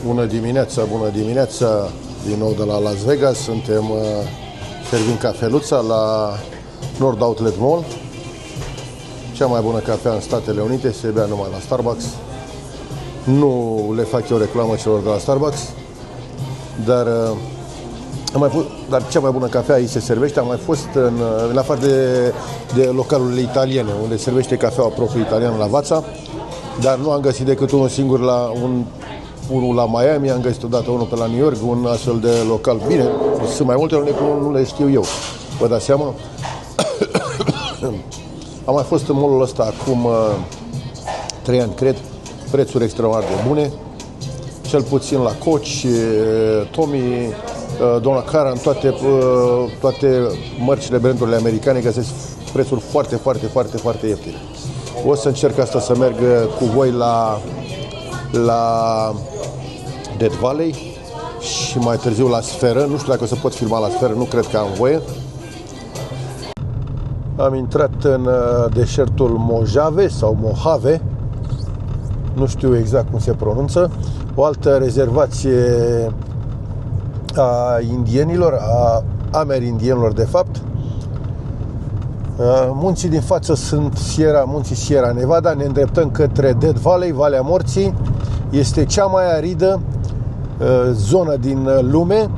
Bună dimineața din nou de la Las Vegas. Suntem servind cafeluța la Nord Outlet Mall. Cea mai bună cafea în Statele Unite se bea numai la Starbucks. Nu le fac eu reclamă celor de la Starbucks, dar cea mai bună cafea aici se servește. Am mai fost în afară de localurile italiene, unde servește cafeaua proprie italiană la Vața, dar nu am găsit decât unul singur unul la Miami, am găsit odată unul pe la New York, un astfel de local. Bine, sunt mai multe, nu le știu eu. Vă dați seama? Am mai fost în mall-ul ăsta acum 3 ani, cred. Prețuri extraordinar de bune. Cel puțin la Coach, Tommy, Donna Karan, toate mărcile, brandurile americane găsesc prețuri foarte ieftine. O să încerc asta să merg cu voi la Death Valley și mai târziu la Sferă. Nu știu dacă o să pot filma la Sferă, nu cred că am voie. Am intrat în deșertul Mojave sau Mojave, nu știu exact cum se pronunță, o altă rezervație a indienilor, a amerindienilor de fapt. Munții din față sunt munții Sierra Nevada. Ne îndreptăm către Death Valley, Valea Morții. Este cea mai aridă zonă din lume,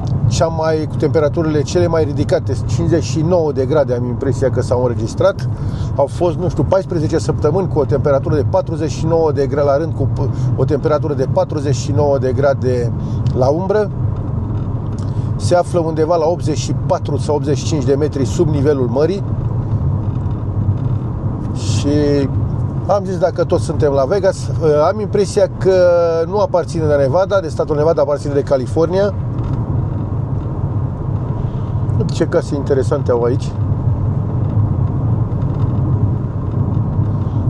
cu temperaturile cele mai ridicate, 59 de grade am impresia că s-au înregistrat. Au fost, 14 săptămâni cu o temperatură de 49 de grade la rând, cu o temperatură de 49 de grade la umbră. Se află undeva la 84 sau 85 de metri sub nivelul mării. Și am zis, dacă toți suntem la Vegas, am impresia că nu aparține de Nevada, de statul Nevada, aparține de California. Ce case interesante au aici.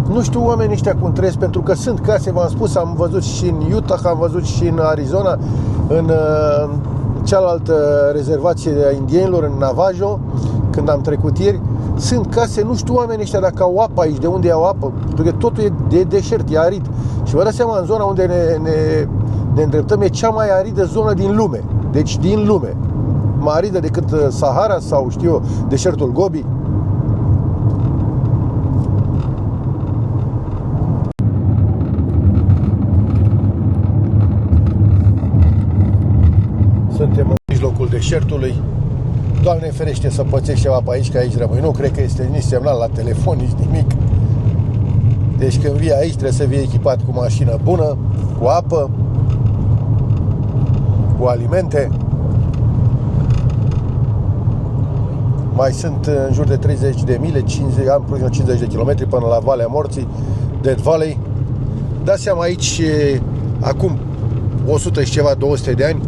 Nu știu oamenii ăștia cum trăiesc, pentru că sunt case, v-am spus, am văzut și în Utah, am văzut și în Arizona, în cealaltă rezervație a indienilor, în Navajo, când am trecut ieri. Sunt case, nu știu oamenii ăștia dacă au apă aici, de unde au apă, pentru că totul e de deșert, e arid. Și vă dați seama, în zona unde ne îndreptăm e cea mai aridă zonă din lume. Deci din lume. Mai aridă decât Sahara sau, știu eu, deșertul Gobi. Suntem în mijlocul deșertului. Doamne ferește să pățești ceva pe aici, că aici rămâi. Nu cred că este nici semnal la telefon, nici nimic. Deci când vii aici trebuie să vii echipat cu mașină bună, cu apă, cu alimente. Mai sunt în jur de 30 de mile, am 50 de kilometri până la Valea Morții, Death Valley. Dați seama, aici, acum 100 și ceva, 200 de ani,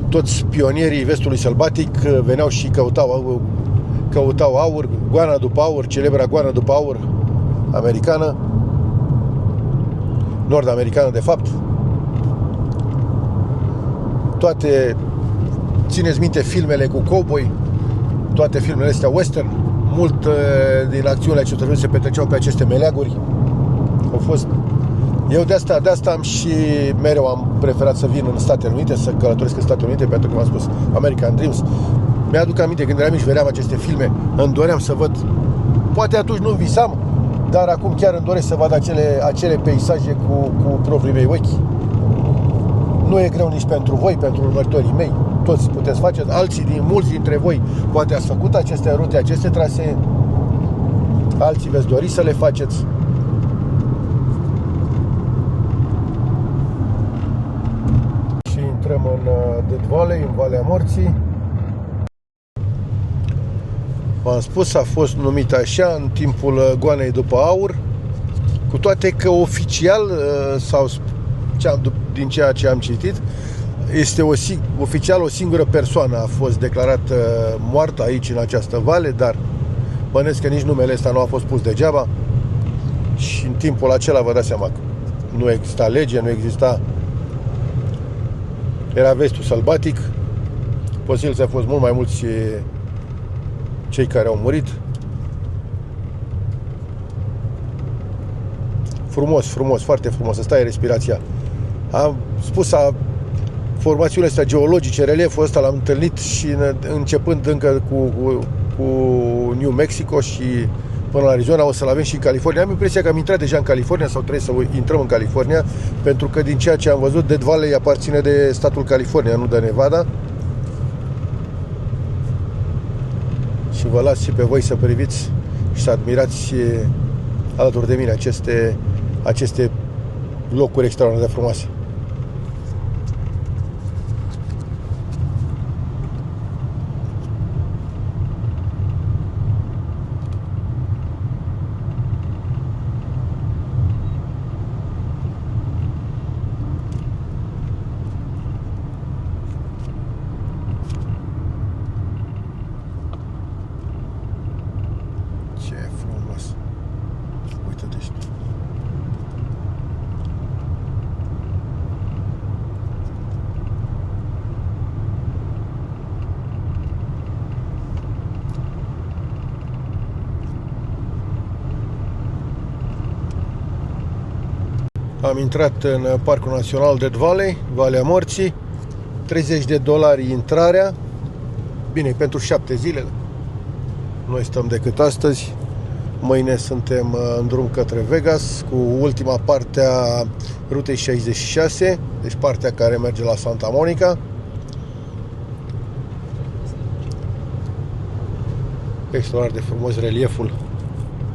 toți pionierii vestului sălbatic veneau și căutau aur, goana după aur, celebra goană după aur americană, nord-americană de fapt. Țineți minte filmele cu cowboy, toate filmele astea western, mult din acțiunile ce se petreceau pe aceste meleaguri. Au fost. Eu de asta am și mereu am preferat să vin în Statele Unite, să călătoresc în Statele Unite, pentru că m-am spus American Dreams. Mi-aduc aminte, când eram mic, vedeam aceste filme, îmi doream să văd. Poate atunci nu visam, dar acum chiar îmi doresc să văd acele peisaje cu proprii mei ochi. Nu e greu nici pentru voi, pentru următorii mei. Toți puteți face, mulți dintre voi poate ați făcut aceste rute, aceste trasee. Alții veți dori să le faceți. Și intrăm în Death Valley, în Valea Morții. V-am spus, a fost numit așa în timpul goanei după aur, cu toate că oficial, sau din ceea ce am citit, este oficial o singură persoană a fost declarată moartă aici, în această vale, dar bănesc că nici numele ăsta nu a fost pus degeaba. Și în timpul acela, vă dați seama, nu exista lege, nu exista. Era vestul sălbatic. Posibil să a fost mult mai mulți cei care au murit. Frumos, foarte frumos. Asta e respirația. Am spus, formațiunile astea geologice, relieful ăsta l-am întâlnit și începând încă cu New Mexico și până la Arizona, o să-l avem și în California. Am impresia că am intrat deja în California sau trebuie să intrăm în California, pentru că din ceea ce am văzut, Death Valley aparține de statul California, nu de Nevada. Și vă las și pe voi să priviți și să admirați alături de mine aceste locuri extraordinar de frumoase. Ce frumos! Uite-te și tu! Am intrat în Parcul Național Death Valley, Valea Morții, $30 intrarea, bine, pentru 7 zile. Noi stăm decât astăzi. Mâine suntem în drum către Vegas cu ultima parte a rutei 66, deci partea care merge la Santa Monica. Extraordinar de frumos relieful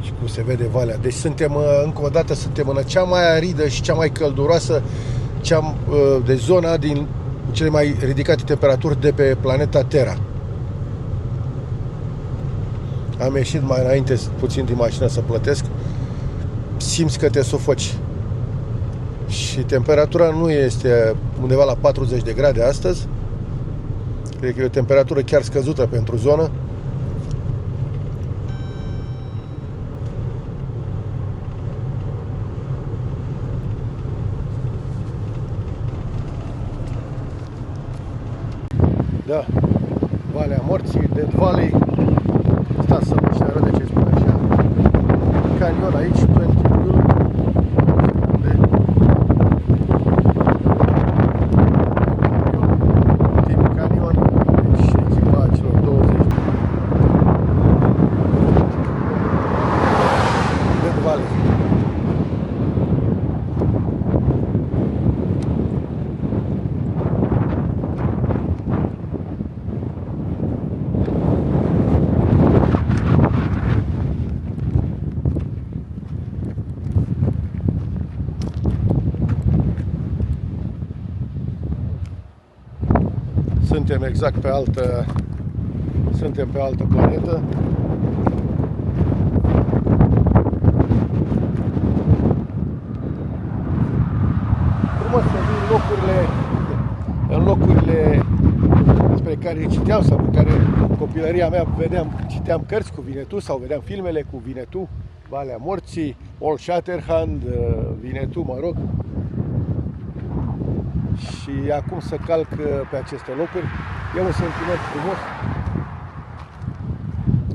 și cum se vede valea. Deci suntem, încă o dată, suntem în cea mai aridă și cea mai călduroasă de zona din cele mai ridicate temperaturi de pe planeta Terra. Am ieșit mai înainte puțin din mașină să plătesc. Simți că te sufoci. Și temperatura nu este undeva la 40 de grade astăzi. Cred că e o temperatură chiar scăzută pentru zonă. Da, Valea Morții, Death Valley. Stați să vă arăt de ce spune așa. Canion aici, 20 Mule. Tip Canion. Deci echipa celor 20. Death Valley. Suntem exact pe altă planetă. Frumos să vin în locurile despre care citeam sau în care în copilăria mea citeam cărți cu Winnetou sau vedeam filmele cu Winnetou, Valea Morții, Old Shatterhand, Winnetou, mă rog. Și acum să calc pe aceste locuri. E un sentiment frumos.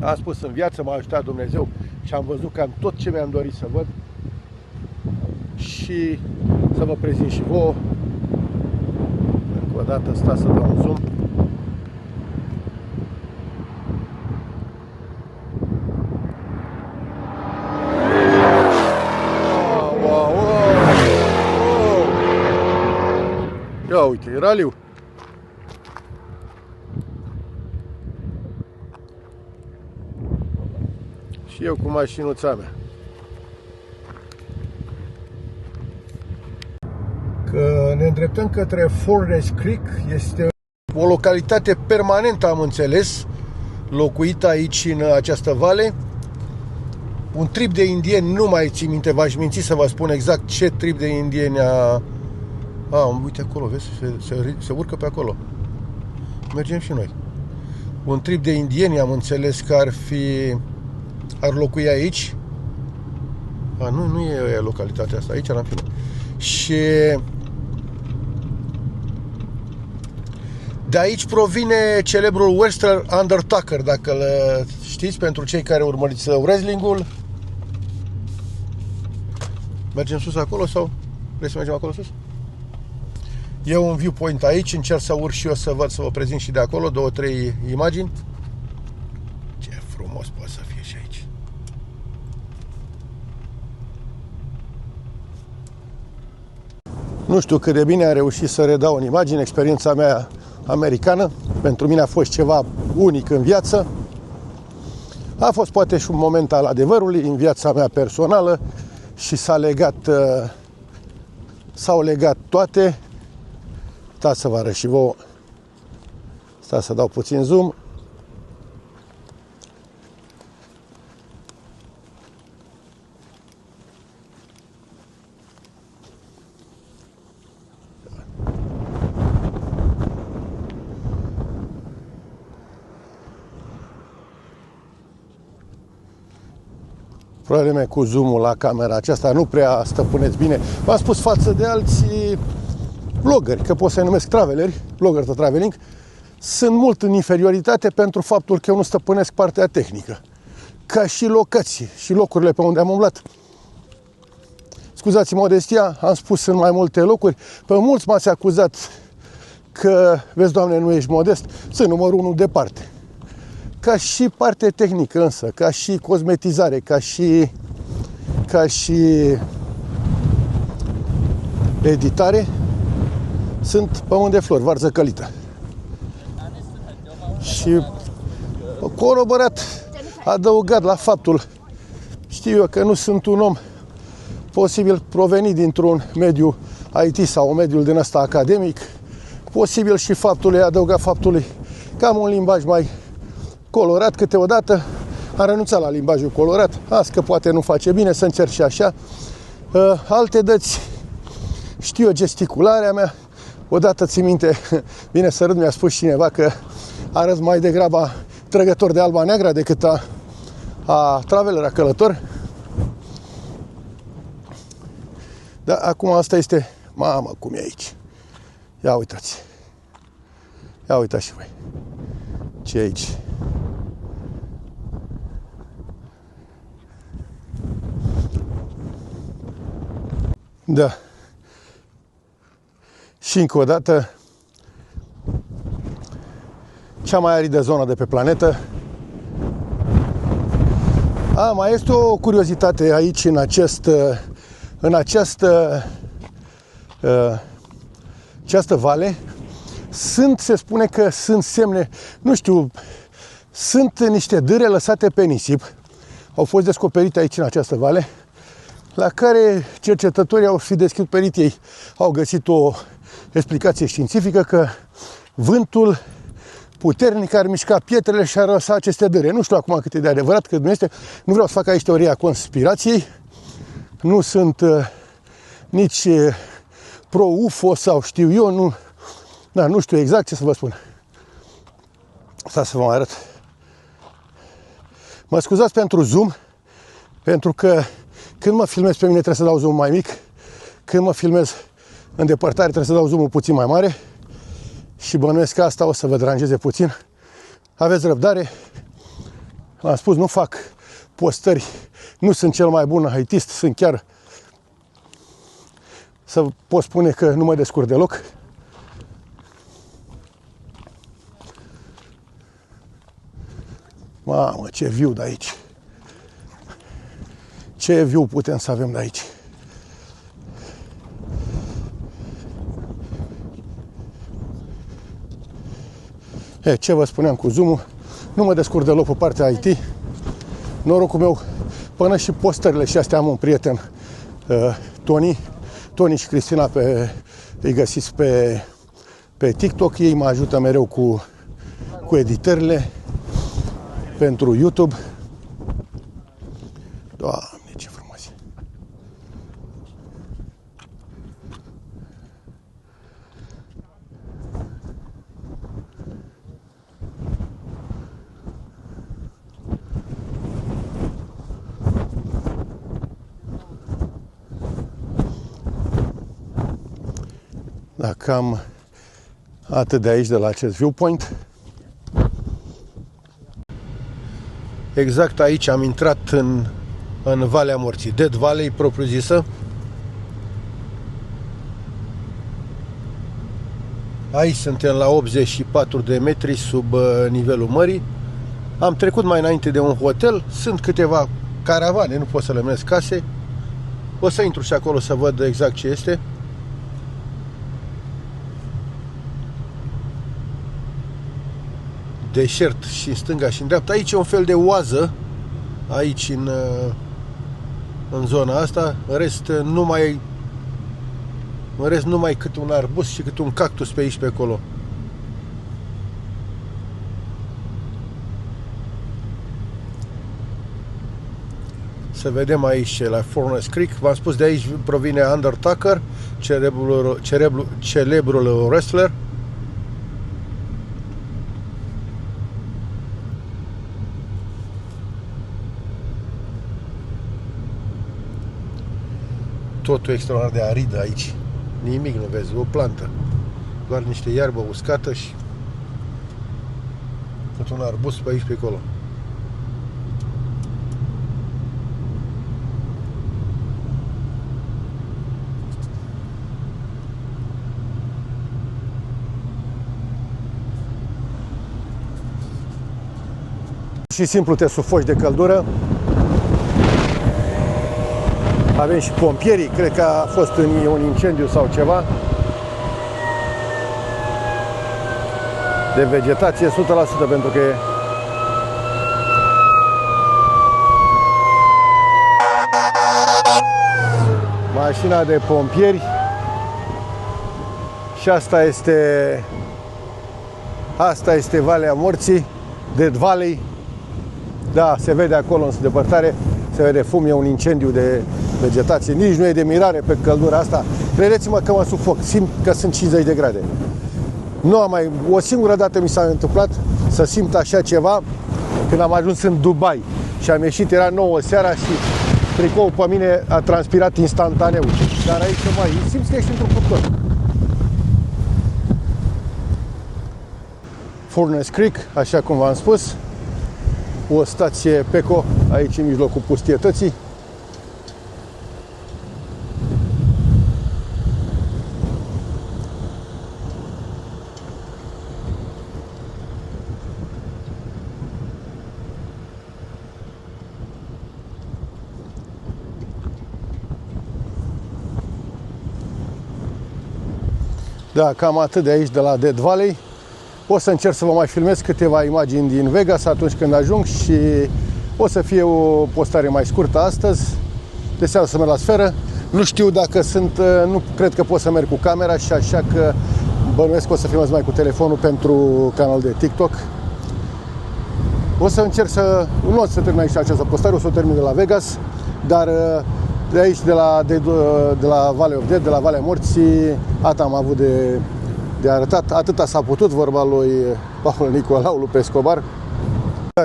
Am spus, în viață m-a ajutat Dumnezeu și am văzut cam tot ce mi-am dorit să văd și să vă prezint și vouă. Încă o dată, stați să dau un zoom. Ia uite, e raliu. Și eu cu mașinuța mea. Că ne îndreptăm către Furnace Creek. Este o localitate permanentă, am înțeles, locuită aici în această vale. Un trib de indieni, nu mai țin minte, v-aș minți să vă spun exact ce trib de indieni a... uite acolo, vezi, se urcă pe acolo. Mergem și noi. Un trib de indieni, am înțeles că ar locui aici. Nu e localitatea asta, aici l-am filmat. Și de aici provine celebrul Western Undertaker, dacă îl știți, pentru cei care urmăriți wrestling-ul. Mergem sus acolo sau vrei să mergem acolo sus? E un viewpoint aici, încerc să urc și eu să văd, să vă prezint și de acolo 2-3 imagini. Ce frumos poate să fie și aici. Nu știu cât de bine am reușit să redau în imagine experiența mea americană. Pentru mine a fost ceva unic în viață. A fost poate și un moment al adevărului în viața mea personală și s-au legat toate. Stați să vă arăt și vouă. Stați să dau puțin zoom. Probleme cu zoom-ul la camera aceasta, nu prea stăpâneți bine. V-am spus față de alții vloggeri, că pot să-i numesc traveleri, vloggeri de traveling, sunt mult în inferioritate pentru faptul că eu nu stăpânesc partea tehnică. Ca și locații și locurile pe unde am umblat. Scuzați modestia, am spus în mai multe locuri, pe mulți m-ați acuzat că, vezi, Doamne, nu ești modest, sunt numărul 1 departe. Ca și parte tehnică însă, ca și cosmetizare, ca și editare, sunt pământ de flori, varză călită. Și coroborat, adăugat la faptul, știu eu că nu sunt un om posibil provenit dintr-un mediu IT sau un mediu din ăsta academic, posibil și faptul, adăugat faptului că am un limbaj mai colorat câteodată, am renunțat la limbajul colorat, azi că poate nu face bine să încerc și așa. Alte dăți, știu eu gesticularea mea, odată țin minte, bine să râd, mi-a spus cineva că arăt mai degrabă trăgător de Alba Neagra decât a traveler, a călător. Dar acum asta este, mamă, cum e aici. Ia uitați. Ia uitați și voi. Ce e aici? Da. Și încă o dată, cea mai aridă zonă de pe planetă. Mai este o curiozitate aici, în această vale. Se spune că sunt semne, nu știu, sunt niște dâre lăsate pe nisip. Au fost descoperite aici, în această vale, la care cercetătorii au fi descoperit ei. Au găsit o explicație științifică că vântul puternic ar mișca pietrele și ar lăsa aceste dâre. Nu știu acum cât e de adevărat, cât nu este. Nu vreau să fac aici teoria conspirației. Nu sunt nici pro-UFO sau știu eu, nu știu exact ce să vă spun. Asta să vă mai arăt. Mă scuzați pentru zoom, pentru că când mă filmez pe mine trebuie să dau zoom mai mic, când mă filmez în depărtare trebuie să dau zoom-ul puțin mai mare și bănuiesc că asta o să vă deranjeze puțin. Aveți răbdare. Am spus, nu fac postări, nu sunt cel mai bun haitist, sunt chiar, să pot spune că nu mă descurc deloc. Mamă, ce view de aici! Ce view putem să avem de aici! Ce vă spuneam cu zoom-ul, nu mă descurc deloc pe partea IT. Norocul meu, până și postările și astea, am un prieten, Toni și Cristina, îi găsiți pe TikTok. Ei mă ajută mereu cu editările pentru YouTube. Doamne, ce frumos! Da, cam atât de aici, de la acest viewpoint. Exact aici am intrat în Valea Morții, Dead Valley, propriu zisă. Aici suntem la 84 de metri sub nivelul mării. Am trecut mai înainte de un hotel. Sunt câteva caravane, nu pot să le numesc case. O să intru și acolo să văd exact ce este. Deșert și în stânga și în dreapta. Aici e un fel de oază. Aici în zona asta. În rest numai cât un arbust și cât un cactus pe aici pe acolo. Să vedem aici la Furnace Creek. V-am spus, de aici provine Undertaker, celebrul wrestler. Totul extraordinar de arid aici. Nimic nu vezi, o plantă. Doar niște iarbă uscată și cât un arbust pe aici pe acolo. Și simplu te sufoci de căldură. Avem și pompierii, cred că a fost un incendiu sau ceva. De vegetație 100%, pentru că mașina de pompieri. Și asta este Valea Morții, Death Valley. Da, se vede acolo în depărtare, se vede fum, e un incendiu de vegetație. Nici nu e de mirare pe căldura asta. Credeți-mă că mă sufoc, simt că sunt 50 de grade. O singură dată mi s-a întâmplat să simt așa ceva când am ajuns în Dubai și am ieșit, era 9 seara și tricoul pe mine a transpirat instantaneu. Dar aici simți că ești într-un cuptor. Furnace Creek, așa cum v-am spus, o stație Peco aici în mijlocul pustietății. Da, cam atât de aici, de la Death Valley. O să încerc să vă mai filmez câteva imagini din Vegas atunci când ajung și o să fie o postare mai scurtă astăzi. De seară să merg la sferă. Nu știu dacă nu cred că pot să merg cu camera și așa că bănuiesc că o să filmez mai cu telefonul pentru canalul de TikTok. O să încerc nu o să termin aici această postare, o să o termin de la Vegas, dar de aici, de la Valley of Death, de la Valea Morții, atât am avut de arătat, atâta s-a putut, vorba lui Paul Nicolau, lui Pescobar.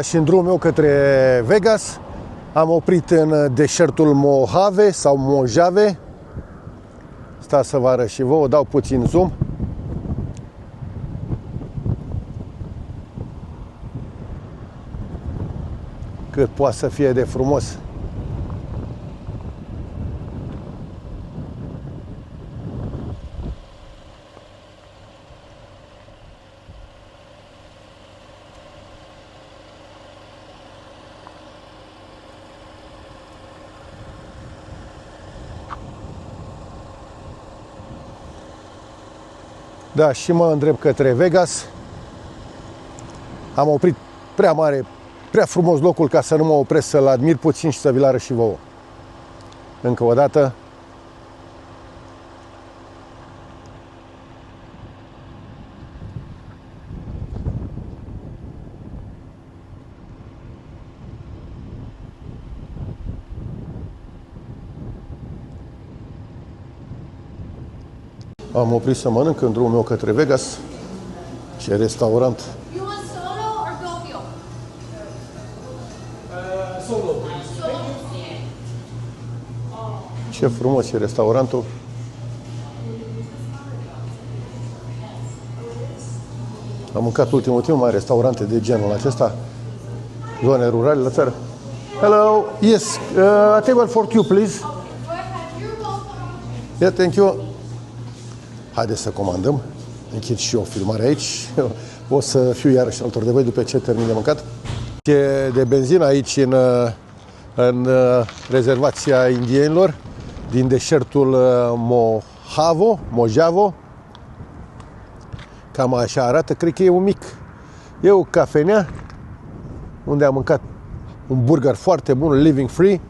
Și în drumul meu către Vegas am oprit în deșertul Mojave sau Mojave. Stați să vă arăt și vouă, dau puțin zoom. Cât poate să fie de frumos. Da, și mă îndrept către Vegas. Am oprit prea mare, prea frumos locul ca să nu mă opresc să-l admir puțin și să vi-l arăt și vouă. Încă o dată. Am oprit să mănânc în drumul meu către Vegas. Ce restaurant! Ce frumos e restaurantul! Am mâncat ultimul timp mai restaurante de genul acesta, zone rurale la țară. Hello, yes, a table for two, please. Yeah, thank you. Haideți să comandăm. închid și eu filmarea aici. O să fiu iarăși alături de voi după ce termin de mâncat. E de benzină aici în rezervația indienilor din deșertul Mojave. Cam așa arată, cred că e un mic. E o cafenea unde am mâncat un burger foarte bun, Living Free,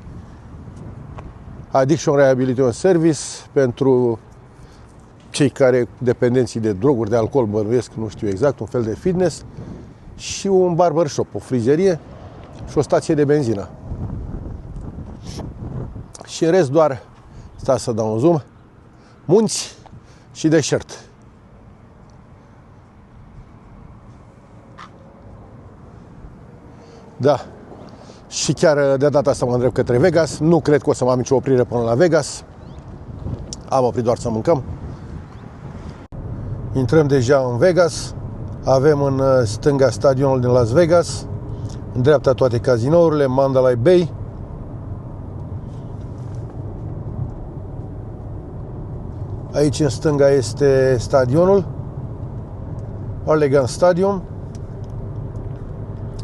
Addiction Rehabilitation Service, pentru cei care dependenții de droguri, de alcool, bănuiesc, nu știu exact, un fel de fitness, și un barbershop, o frizerie și o stație de benzină. Și în rest doar, stați să dau un zoom, munți și deșert. Da. Și chiar de data asta mă îndrept către Vegas. Nu cred că o să mai am nicio oprire până la Vegas. Am oprit doar să mâncăm. Intrăm deja în Vegas. Avem în stânga stadionul din Las Vegas, în dreapta toate cazinourile, Mandalay Bay. Aici în stânga este stadionul, Allegan Stadium.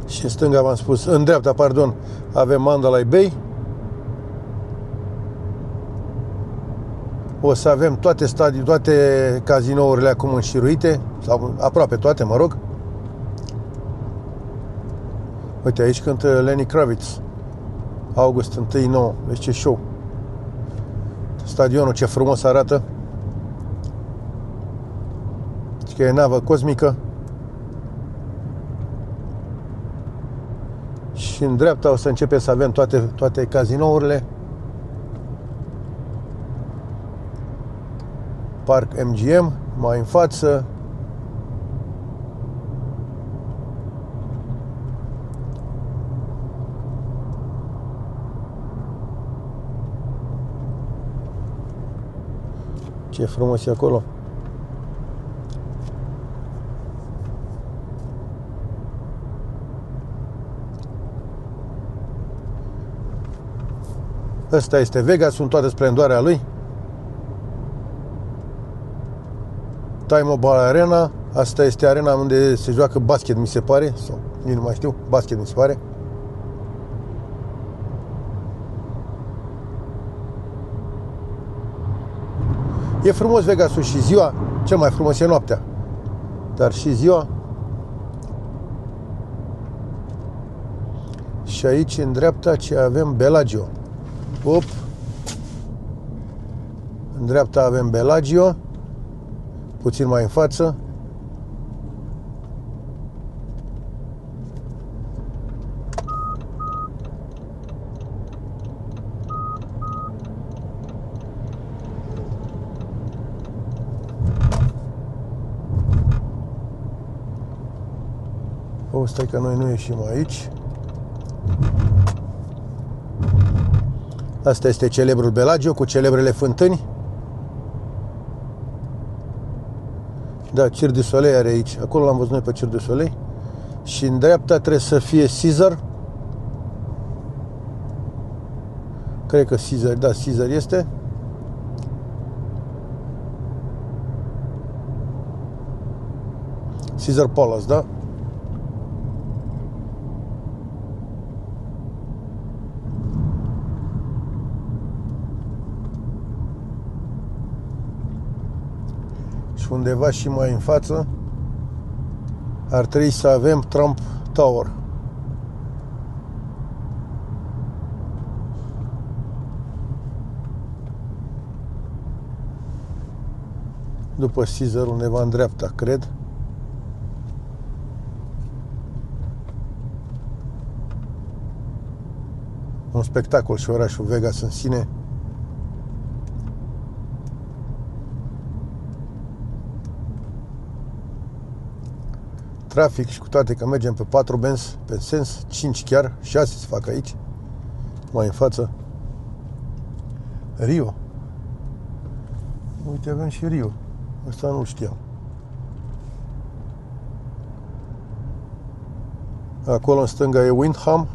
Și în stânga, v-am spus, în dreapta, pardon, avem Mandalay Bay. O să avem toate cazinourile acum înșiruite, sau aproape toate, mă rog. Uite, aici cântă Lenny Kravitz, august 1-9, vezi ce show. Stadionul ce frumos arată. Deci că e navă cosmică. Și în dreapta o să începem să avem toate cazinourile. Parc MGM, mai în față. Ce frumos e acolo. Ăsta este Vegas, în toată splendoarea lui. T-Mobile Arena. Asta este arena unde se joacă basket, mi se pare. Sau nici nu mai știu. Basket, mi se pare. E frumos Vegasul și ziua. Cel mai frumos e noaptea. Dar și ziua. Și aici, în dreapta, ce avem? Bellagio. Op. În dreapta avem Bellagio. Puțin mai în față. O, stai că noi nu ieșim aici. Asta este celebrul Bellagio cu celebrele fântâni. Da, Cirque du Soleil are aici. Acolo l-am văzut noi pe Cirque du Soleil. Și în dreapta trebuie să fie Caesar. Cred că Caesar, da, Caesar este. Caesar Palace, da? Și undeva și mai în față ar trebui să avem Trump Tower. După Caesar, undeva în dreapta, cred. Un spectacol și orașul Vegas în sine. Trafic și cu toate că mergem pe 4 benzi, pe sens, 5 chiar, 6 se fac aici. Mai în față. Rio. Uite, avem și Rio. Asta nu știam. Acolo în stânga e Windham.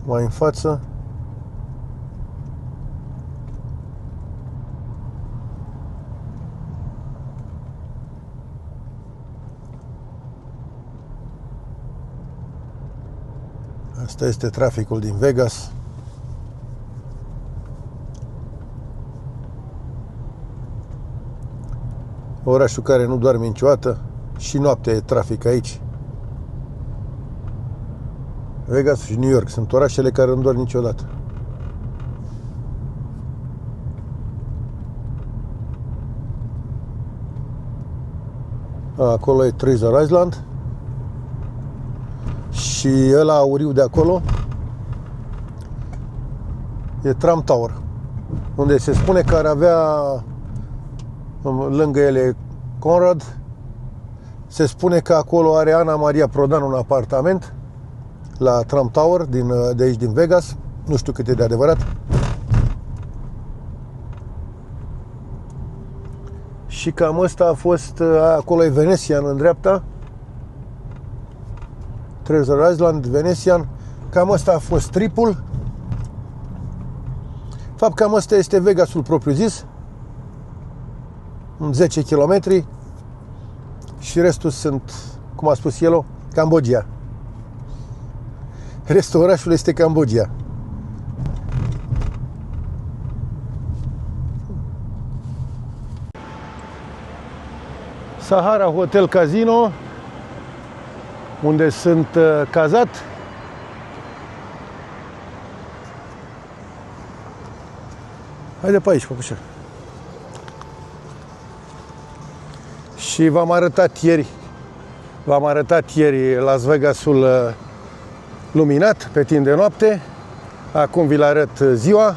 Mai în față. Asta este traficul din Vegas. Orașul care nu doarme niciodată. Și noaptea e trafic aici. Vegas și New York sunt orașele care nu dorm niciodată. Acolo e Treasure Island. Și ăla auriu de acolo e Trump Tower, unde se spune că ar avea lângă ele Conrad. Se spune că acolo are Ana Maria Prodan un apartament la Trump Tower de aici din Vegas. Nu știu cât e de adevărat. Și cam ăsta a fost. Acolo e Venetian în dreapta, Treasure Island, Venetian. Cam ăsta a fost tripul. Fapt, cam ăsta este Vegasul propriu zis, 10 km. Și restul sunt, cum a spus el, Cambodgia. Restul orașului este Cambodgia. Sahara Hotel Casino, unde sunt cazat. Haide pe aici, păpușă. Și v-am arătat ieri Las Vegasul luminat pe timp de noapte. Acum vi-l arăt ziua.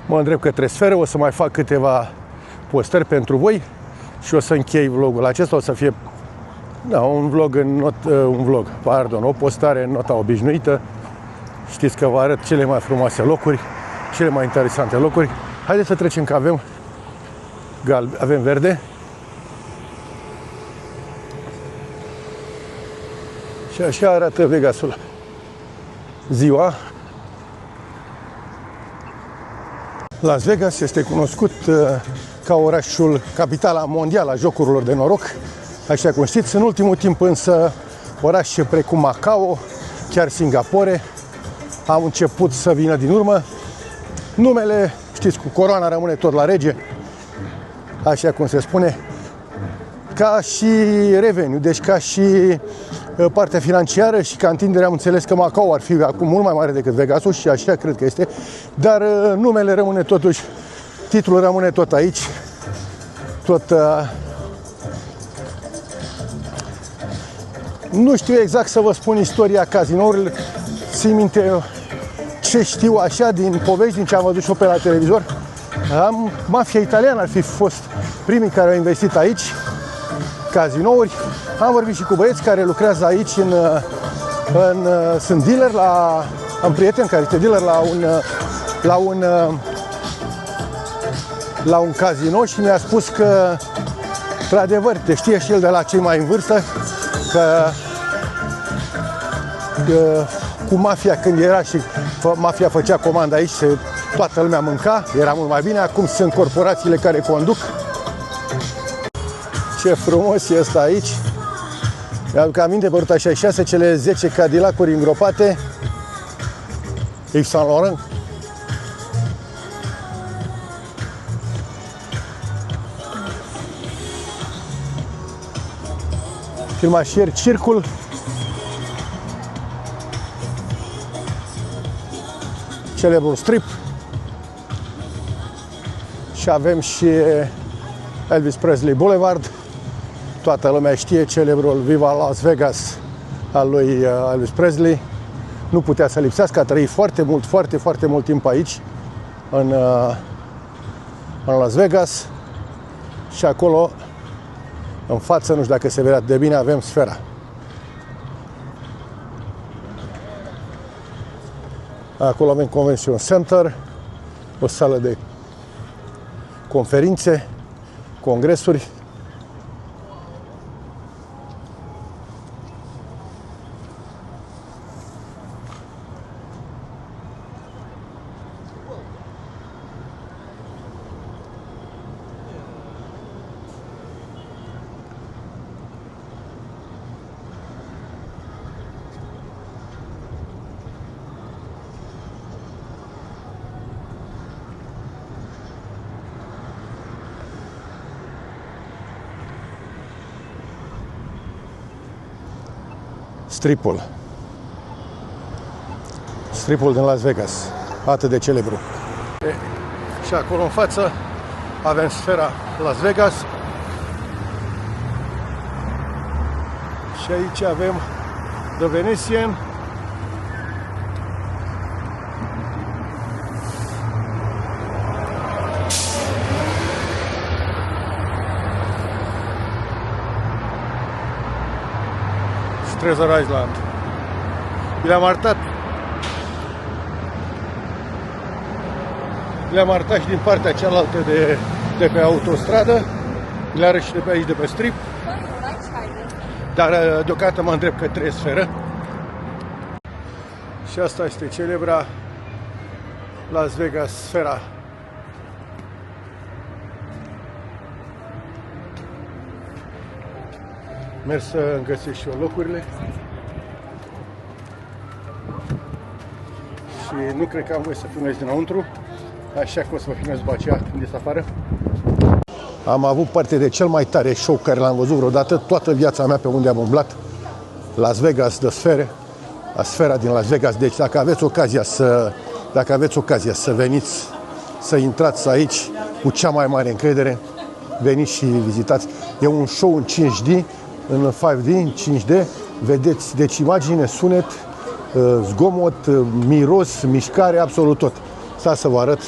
Mă îndrept către sferă, o să mai fac câteva postări pentru voi și o să închei vlogul acesta. O să fie o postare în nota obișnuită. Știți că vă arăt cele mai frumoase locuri, cele mai interesante locuri. Haideți să trecem, că avem verde. Și așa arată Vegasul ziua. Las Vegas este cunoscut ca orașul, capitala mondială a jocurilor de noroc, așa cum știți. În ultimul timp însă orașe precum Macao, chiar Singapore, au început să vină din urmă. Numele, știți, cu coroana rămâne tot la rege, așa cum se spune, ca și revenue, deci ca și partea financiară și ca întindere. Am înțeles că Macao ar fi acum mult mai mare decât Vegasul și așa cred că este, dar numele rămâne totuși, titlul rămâne tot aici, nu știu exact să vă spun istoria cazinourilor, țin minte ce știu așa din povești, din ce am văzut și eu pe la televizor. Mafia italiană ar fi fost primii care au investit aici cazinouri. Am vorbit și cu băieți care lucrează aici, sunt dealer am prieten care este dealer la un casino și mi-a spus că, într-adevăr, te știe și el de la cei mai în vârstă, că cu mafia, când era și mafia făcea comandă aici, toată lumea mânca, era mult mai bine. Acum sunt corporațiile care conduc. Ce frumos e asta aici. Mi-aduc aminte, pe ruta 66, cele 10 Cadillac-uri îngropate, Yves Saint Laurent. Filmașieri Circul. Celebrul strip. Și avem și Elvis Presley Boulevard. Toată lumea știe celebrul Viva Las Vegas al lui Elvis Presley. Nu putea să lipsească, a trăit foarte mult timp aici, în Las Vegas. Și acolo, în față, nu știu dacă se vedea de bine, avem sfera. Acolo avem Convention Center, o sală de conferințe, congresuri. Stripul. Stripul din Las Vegas, atât de celebru. Și acolo în față avem sfera Las Vegas. Și aici avem The Venetian. Treasure Island. Le-am arătat și din partea cealaltă de pe autostradă. Le arăt și de pe aici, de pe strip. Dar deocamdată mă îndrept către sferă. Și asta este celebra Las Vegas sfera. Merg să găsesc și eu locurile. Și nu cred că am voie să filmez dinăuntru, așa că o să vă filmez după aceea când ies afară. Am avut parte de cel mai tare show care l-am văzut vreodată, toată viața mea pe unde am umblat. Las Vegas de sfere, la sfera din Las Vegas. Deci dacă aveți ocazia să veniți, să intrați aici cu cea mai mare încredere, veniți și vizitați. E un show în 5D, în 5D, în 5D, vedeți, deci imagine, sunet, zgomot, miros, mișcare, absolut tot. Stați să vă arăt.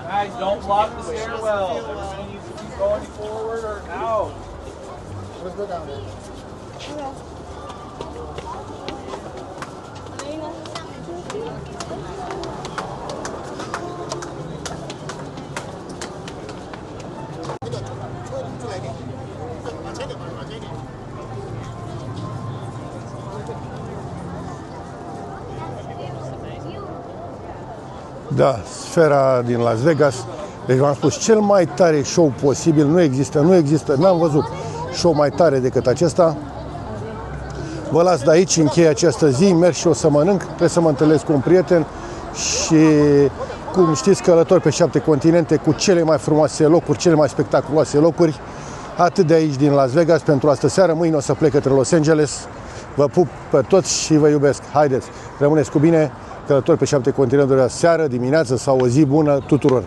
Guys, don't block the stairwell. Everybody needs to keep going forward or out. Let's go down there. Da, sfera din Las Vegas. Deci v-am spus, cel mai tare show posibil. Nu există, n-am văzut show mai tare decât acesta. Vă las de aici, închei această zi, merg și o să mănânc, trebuie să mă întâlnesc cu un prieten și, cum știți, călători pe 7 continente cu cele mai frumoase locuri, cele mai spectaculoase locuri. Atât de aici din Las Vegas pentru astă seară. Mâine o să plec către Los Angeles. Vă pup pe toți și vă iubesc. Haideți, rămâneți cu bine, călători pe 7 continente, seară, dimineață sau o zi bună tuturor.